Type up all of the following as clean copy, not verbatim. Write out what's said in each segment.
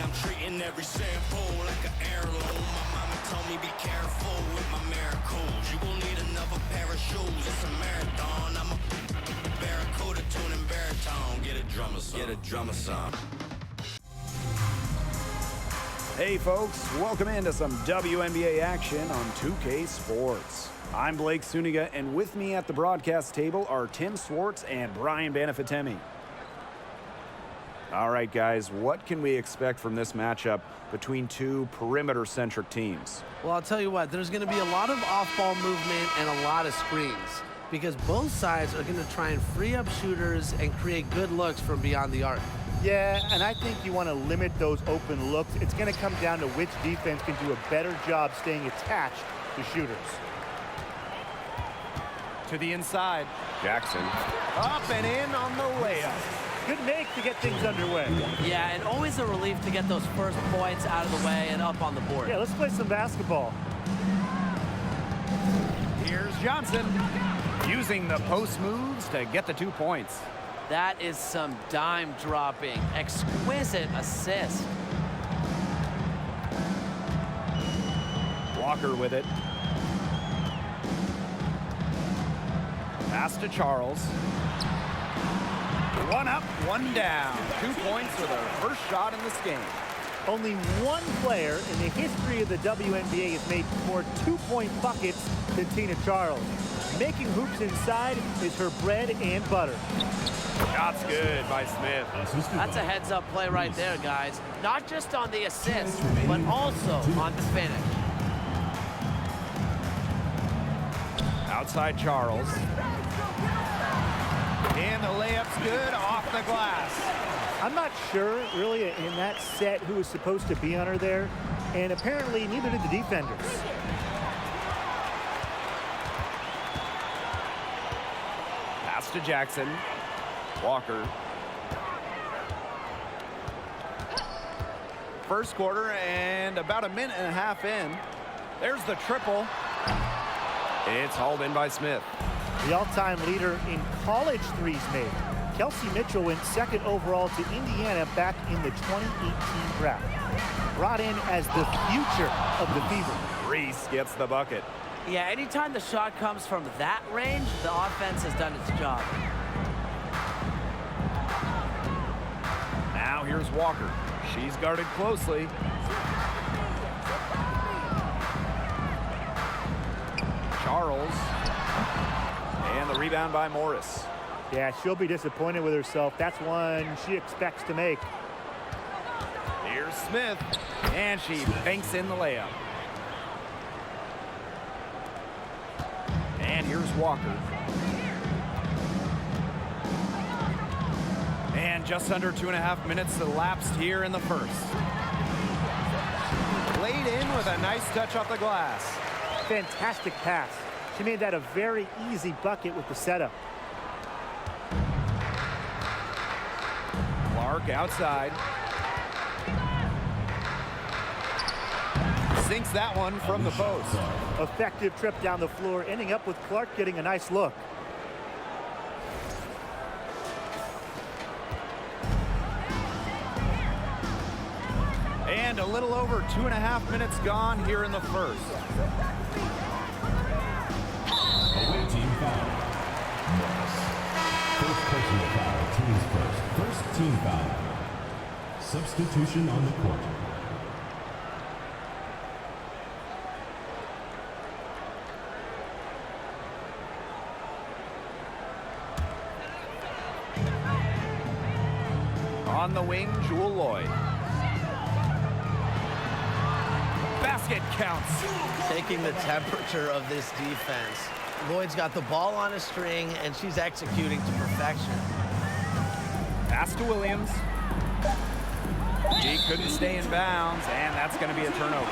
I'm treating every sample like an heirloom. My mama told me be careful with my miracles. You gon' need another pair of shoes. It's a marathon. I'm a barracuda tuning baritone. Get a drummer song. Get a drummer song. Hey folks, welcome into some WNBA action on 2K Sports. I'm Blake Suniga, and with me at the broadcast table are Tim Swartz and Brian Banafitemi. All right, guys, what can we expect from this matchup between two perimeter-centric teams? Well, I'll tell you what, there's going to be a lot of off-ball movement and a lot of screens because both sides are going to try and free up shooters and create good looks from beyond the arc. Yeah, and I think you want to limit those open looks. It's going to come down to which defense can do a better job staying attached to shooters. To the inside, Jackson. Up and in on the layup. Good make to get things underway. Yeah, and always a relief to get those first points out of the way and up on the board. Yeah, let's play some basketball. Here's Johnson, using the post moves to get the 2 points. That is some dime dropping, exquisite assist. Walker with it. Pass to Charles. One up, one down. 2 points for their first shot in this game. Only one player in the history of the WNBA has made more two-point buckets than Tina Charles. Making hoops inside is her bread and butter. Shot's good by Smith. That's a heads-up play right there, guys. Not just on the assist, but also on the finish. Outside Charles. And the layup's good off the glass. I'm not sure, really, in that set who was supposed to be on her there, and apparently neither did the defenders. Pass to Jackson. Walker. First quarter and about a minute and a half in. There's the triple. It's hauled in by Smith. The all-time leader in college threes made. Kelsey Mitchell went second overall to Indiana back in the 2018 draft. Brought in as the future of the Fever. Reese gets the bucket. Yeah, anytime the shot comes from that range, the offense has done its job. Now here's Walker. She's guarded closely. Charles. And the rebound by Morris. Yeah, she'll be disappointed with herself. That's one she expects to make. Here's Smith. And she banks in the layup. And here's Walker. And just under 2.5 minutes elapsed here in the first. Laid in with a nice touch off the glass. Fantastic pass. She made that a very easy bucket with the setup. Clark outside. Sinks that one from the post. Effective trip down the floor, ending up with Clark getting a nice look. And a little over 2.5 minutes gone here in the first. Away team foul. Morris. First personal foul, team's first. First team foul. Substitution on the court. On the wing, Jewel Lloyd. Basket counts. Taking the temperature of this defense. Lloyd's got the ball on a string, and she's executing to perfection. Pass to Williams. She couldn't stay in bounds, and that's going to be a turnover.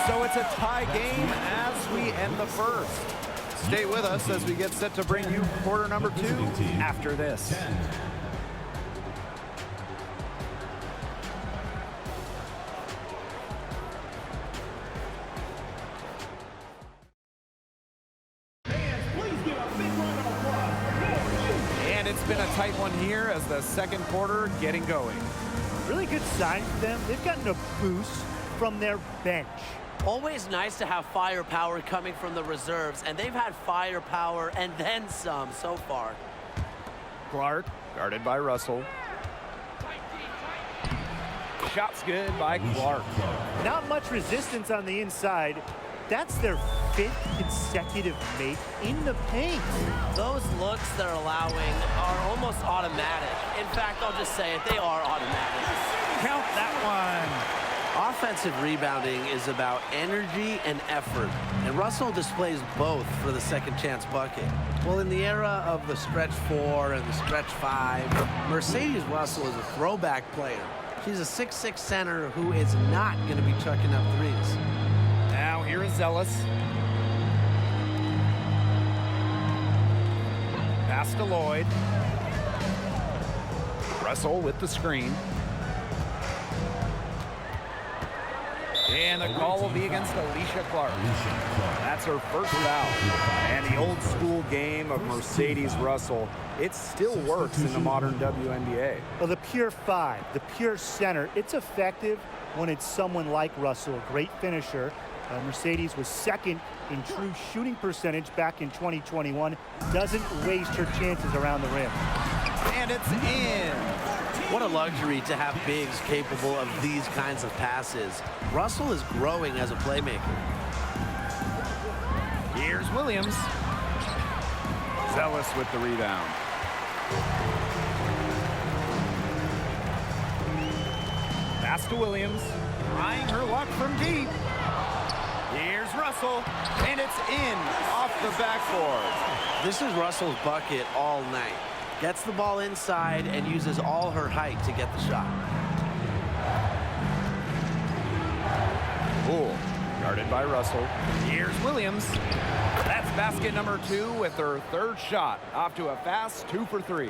So it's a tie game as we end the first. Stay with us as we get set to bring you quarter number 2 after this. And it's been a tight one here as the second quarter getting going. Really good sign for them. They've gotten a boost from their bench. Always nice to have firepower coming from the reserves, and they've had firepower and then some so far. Clark, guarded by Russell. Shot's good by Clark. Not much resistance on the inside. That's their 5th consecutive make in the paint. Those looks they're allowing are almost automatic. In fact, I'll just say it, they are automatic. Count that one. Offensive rebounding is about energy and effort, and Russell displays both for the second chance bucket. Well, in the era of the stretch 4 and the stretch 5, Mercedes Russell is a throwback player. She's a 6'6" center who is not going to be chucking up threes. Now here is Zealous. Pass to Lloyd. Russell with the screen. And the call will be against Alicia Clark. That's her first foul. And the old school game of Mercedes Russell, it still works in the modern WNBA. Well, the pure 5, the pure center, it's effective when it's someone like Russell, a great finisher. Mercedes was 2nd in true shooting percentage back in 2021. Doesn't waste her chances around the rim. And it's in. What a luxury to have bigs capable of these kinds of passes. Russell is growing as a playmaker. Here's Williams. Zealous with the rebound. Pass to Williams. Trying her luck from deep. Here's Russell. And it's in off the backboard. This is Russell's bucket all night. Gets the ball inside and uses all her height to get the shot. Poole, guarded by Russell. Here's Williams. That's basket number 2 with her 3rd shot. Off to a fast 2 for 3.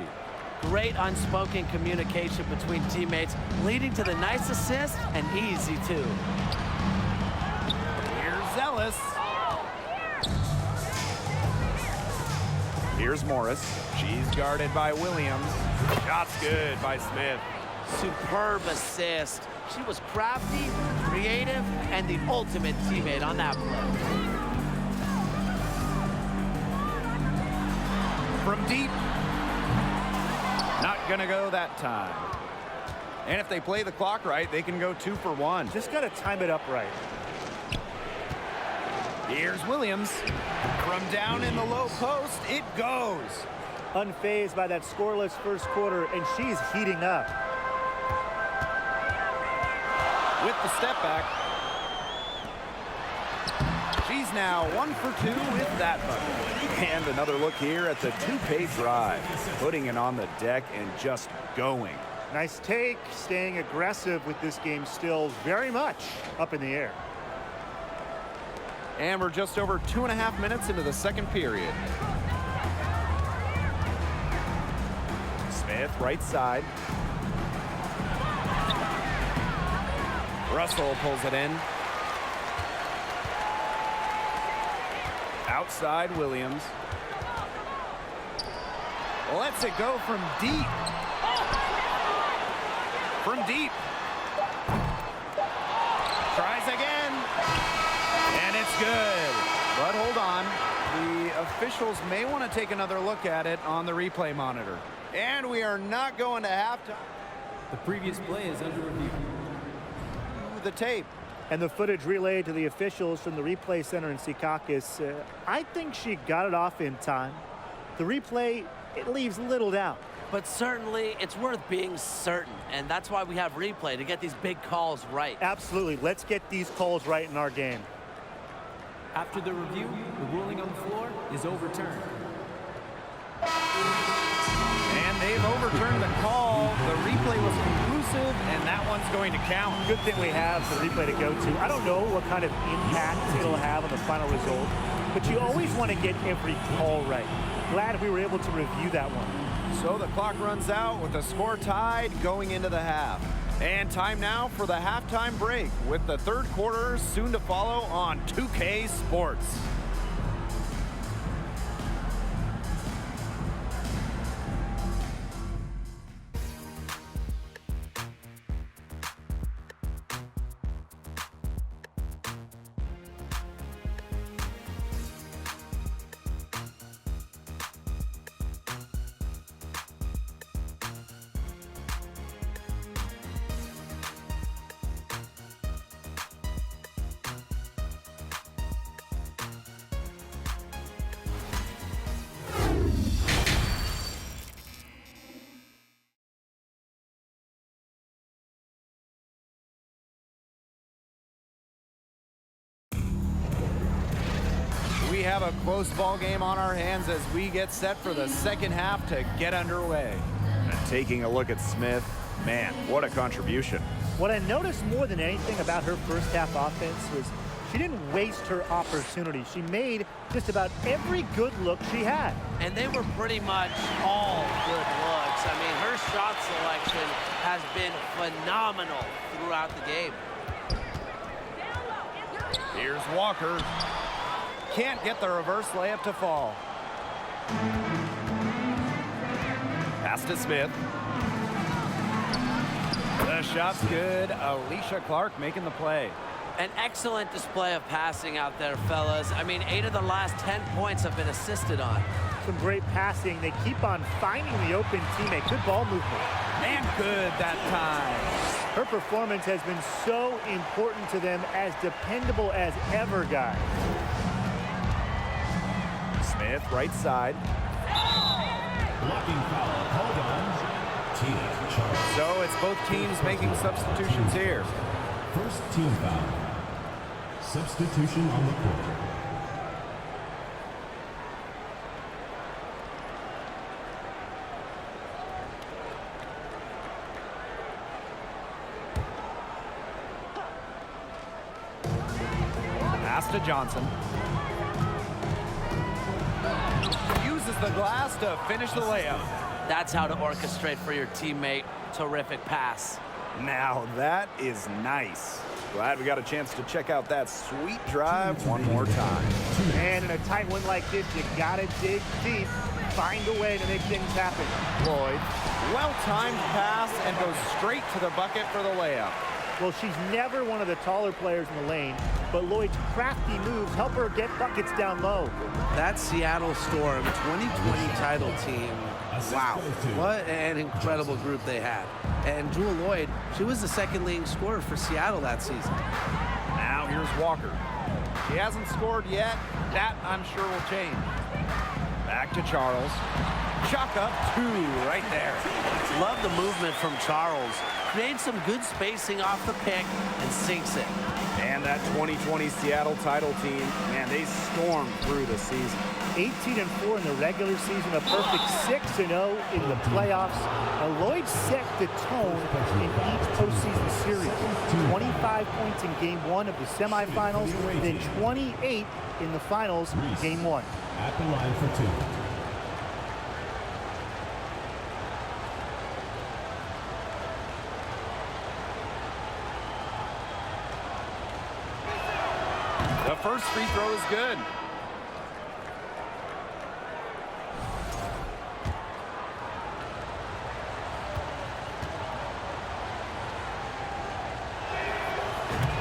Great unspoken communication between teammates, leading to the nice assist and easy 2. Here's Zealous. Here's Morris. She's guarded by Williams. Shot's good by Smith. Superb assist. She was crafty, creative, and the ultimate teammate on that play. From deep. Not gonna go that time. And if they play the clock right, they can go 2 for 1. Just got to time it up right. Here's Williams. From down in the low post, it goes. Unfazed by that scoreless first quarter, and she's heating up. With the step back. She's now 1 for 2 with that bucket. And another look here at the 2K drive. Putting it on the deck and just going. Nice take, staying aggressive with this game still very much up in the air. And we're just over 2.5 minutes into the second period. Smith, right side. Russell pulls it in. Outside, Williams. Lets it go from deep. From deep. Tries again. And it's good. But hold on. The officials may want to take another look at it on the replay monitor. And we are not going to halftime. The previous play is under review. The tape. And the footage relayed to the officials from the replay center in Secaucus. I think she got it off in time. The replay, it leaves little doubt. But certainly, it's worth being certain, and that's why we have replay, to get these big calls right. Absolutely. Let's get these calls right in our game. After the review, the ruling on the floor is overturned. And they've overturned the call. The replay was conclusive, and that one's going to count. Good thing we have the replay to go to. I don't know what kind of impact it'll have on the final result, but you always want to get every call right. Glad we were able to review that one. So the clock runs out with the score tied going into the half. And time now for the halftime break with the third quarter soon to follow on 2K Sports. a close ball game on our hands as we get set for the second half to get underway. And taking a look at Smith, man, what a contribution. What I noticed more than anything about her first half offense was she didn't waste her opportunity. She made just about every good look she had. And they were pretty much all good looks. I mean, her shot selection has been phenomenal throughout the game. Here's Walker. Can't get the reverse layup to fall. Pass to Smith. The shot's good. Alicia Clark making the play. An excellent display of passing out there, fellas. I mean, 8 of the last 10 points have been assisted on. Some great passing. They keep on finding the open teammate. Good ball movement. And good that time. Her performance has been so important to them, as dependable as ever, guys. Smith, right side. Blocking foul called on Tina Charles. So it's both teams making substitutions here. First team foul. Substitution on the court. Pass to Johnson. Uses the glass to finish the layup. That's how to orchestrate for your teammate. Terrific pass. Now that is nice. Glad we got a chance to check out that sweet drive one more time. And in a tight one like this, you gotta dig deep. Find a way to make things happen. Lloyd, well-timed pass and goes straight to the bucket for the layup. Well, she's never one of the taller players in the lane, but Lloyd's crafty moves help her get buckets down low. That Seattle Storm 2020 title team, wow, what an incredible group they had. And Jewel Lloyd, she was the second leading scorer for Seattle that season. Now here's Walker. She hasn't scored yet. That, I'm sure, will change. Back to Charles. Chuck up 2 right there. Love the movement from Charles. Creates some good spacing off the pick and sinks it. And that 2020 Seattle title team, man, they stormed through the season. 18-4 in the regular season, a perfect 6-0 in the playoffs. Now, Lloyd set the tone in each postseason series. 25 points in Game 1 of the semifinals, then 28 in the finals, Game 1. At the line for 2. The first free throw is good.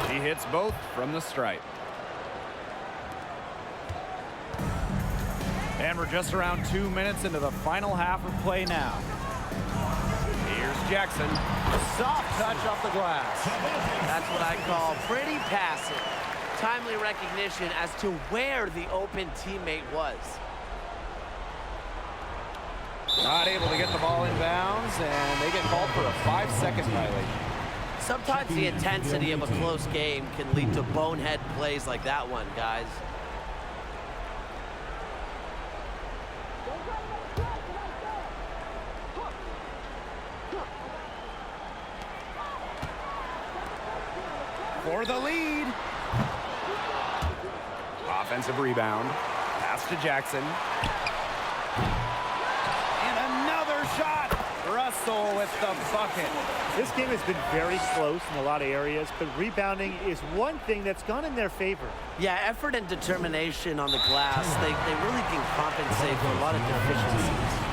She hits both from the stripe. And we're just around 2 minutes into the final half of play now. Here's Jackson. Soft touch off the glass. That's what I call pretty passive. Timely recognition as to where the open teammate was. Not able to get the ball in bounds, and they get called for a 5-second violation. Sometimes the intensity of a close game can lead to bonehead plays like that one, guys. For the lead. Offensive rebound. Pass to Jackson. And another shot. Russell with the bucket. This game has been very close in a lot of areas, but rebounding is one thing that's gone in their favor. Yeah, effort and determination on the glass, they really can compensate for a lot of deficiencies.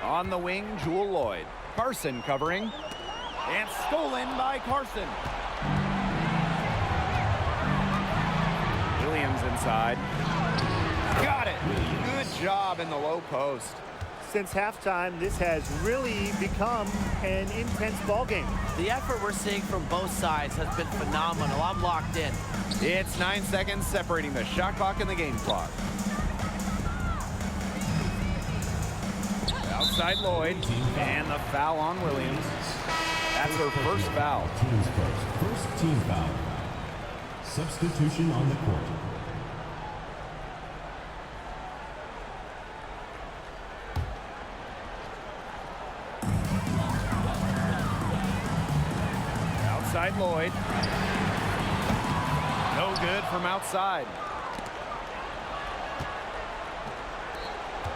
On the wing, Jewel Lloyd. Carson covering. And stolen by Carson. Williams inside. Got it. Good job in the low post. Since halftime, this has really become an intense ball game. The effort we're seeing from both sides has been phenomenal. I'm locked in. It's 9 seconds separating the shot clock and the game clock. Outside Lloyd, and the foul on Williams. That's her first foul. Teams first. First team foul. Substitution on the court. Outside Lloyd. No good from outside.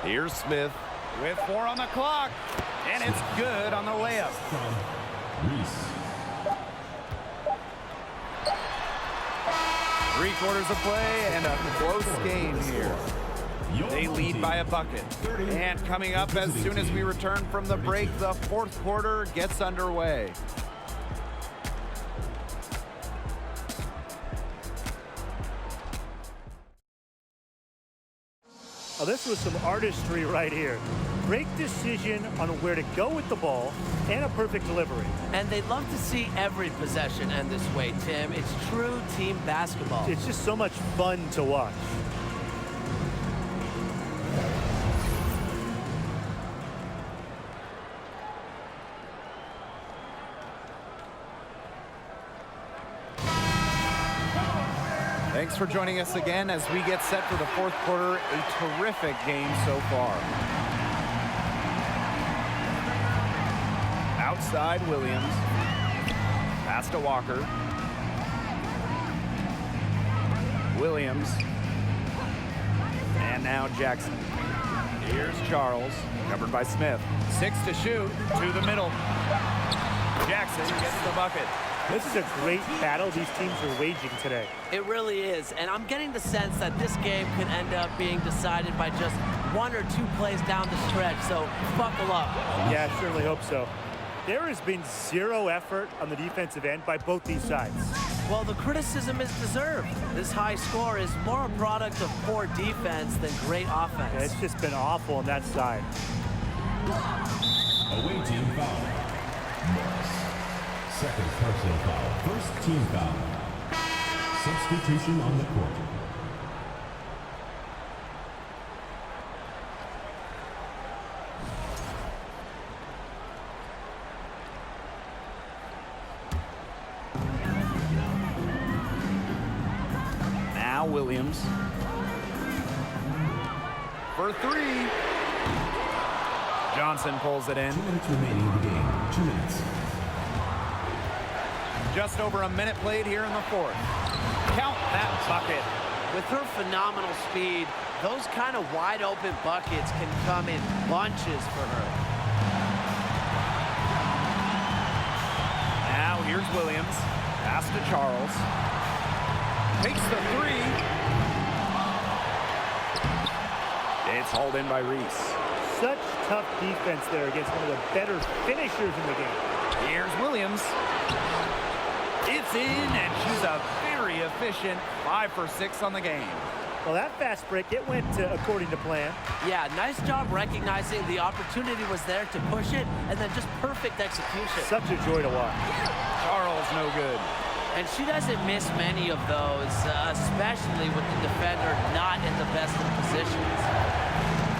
Here's Smith with 4 on the clock, and it's good on the layup. From Reese. 3 quarters of play and a close game here. They lead by a bucket. And coming up as soon as we return from the break, the 4th quarter gets underway. Oh, this was some artistry right here. Great decision on where to go with the ball and a perfect delivery. And they'd love to see every possession end this way, Tim. It's true team basketball. It's just so much fun to watch. Thanks for joining us again as we get set for the 4th quarter. A terrific game so far. Outside Williams. Pass to Walker. Williams. And now Jackson. Here's Charles, covered by Smith. 6 to shoot, to the middle. Jackson gets the bucket. This is a great battle these teams are waging today. It really is, and I'm getting the sense that this game could end up being decided by just 1 or 2 plays down the stretch, so buckle up. Yeah, I certainly hope so. There has been zero effort on the defensive end by both these sides. Well, the criticism is deserved. This high score is more a product of poor defense than great offense. Yeah, it's just been awful on that side. Away team foul. Morris. Second personal foul. First team foul. Substitution on the court. Now Williams. For 3. Johnson pulls it in. 2 minutes remaining in the game. 2 minutes. Just over a minute played here in the 4th. Count that bucket. With her phenomenal speed, those kind of wide open buckets can come in bunches for her. Now here's Williams. Pass to Charles. Takes the 3. It's hauled in by Reese. Such tough defense there against one of the better finishers in the game. Here's Williams. It's in, and she's a very efficient 5 for 6 on the game. Well, that fast break, it went according to plan. Yeah, nice job recognizing the opportunity was there to push it, and then just perfect execution. Such a joy to watch. Charles, no good. And she doesn't miss many of those, especially with the defender not in the best of positions.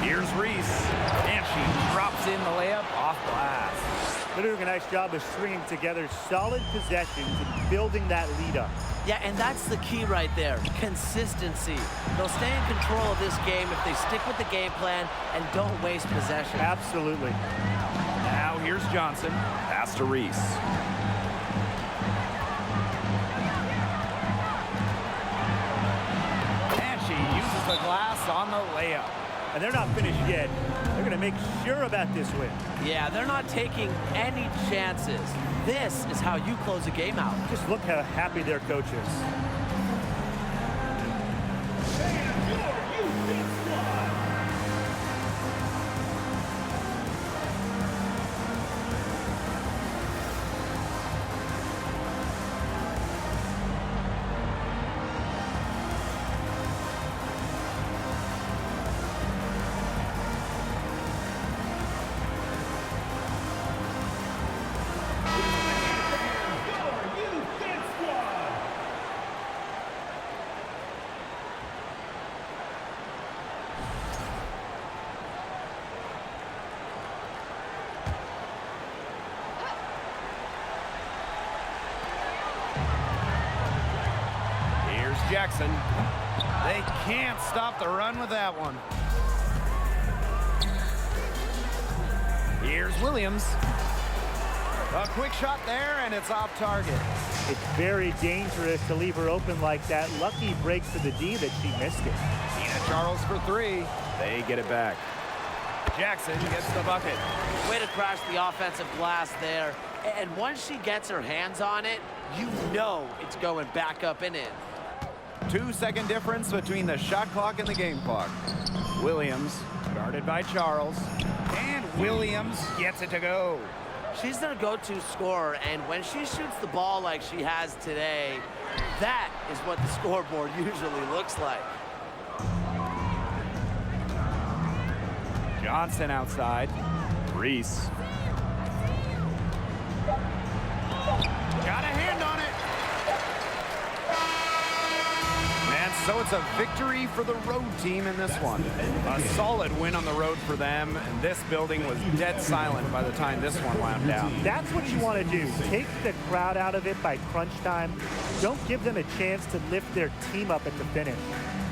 Here's Reese, and she drops in the layup off glass. They're doing a nice job of stringing together solid possessions and building that lead up. Yeah, and that's the key right there, consistency. They'll stay in control of this game if they stick with the game plan and don't waste possession. Absolutely. Now here's Johnson. Pass to Reese. And she uses the glass on the layup. And they're not finished yet. They're going to make sure about this win. Yeah, they're not taking any chances. This is how you close a game out. Just look how happy their coach is. Here's Jackson. They can't stop the run with that one. Here's Williams. A quick shot there, and it's off target. It's very dangerous to leave her open like that. Lucky break for the D that she missed it. Tina Charles for three. They get it back. Jackson gets the bucket. Way to crash the offensive glass there. And once she gets her hands on it, you know it's going back up and in. 2-second difference between the shot clock and the game clock. Williams, guarded by Charles. And Williams gets it to go. She's their go-to scorer, and when she shoots the ball like she has today, that is what the scoreboard usually looks like. Johnson outside. Reese. Got a hand on it. And so it's a victory for the road team in this one. A solid win on the road for them, and this building was dead silent by the time this one wound down. That's what you want to do. Take the crowd out of it by crunch time. Don't give them a chance to lift their team up at the finish.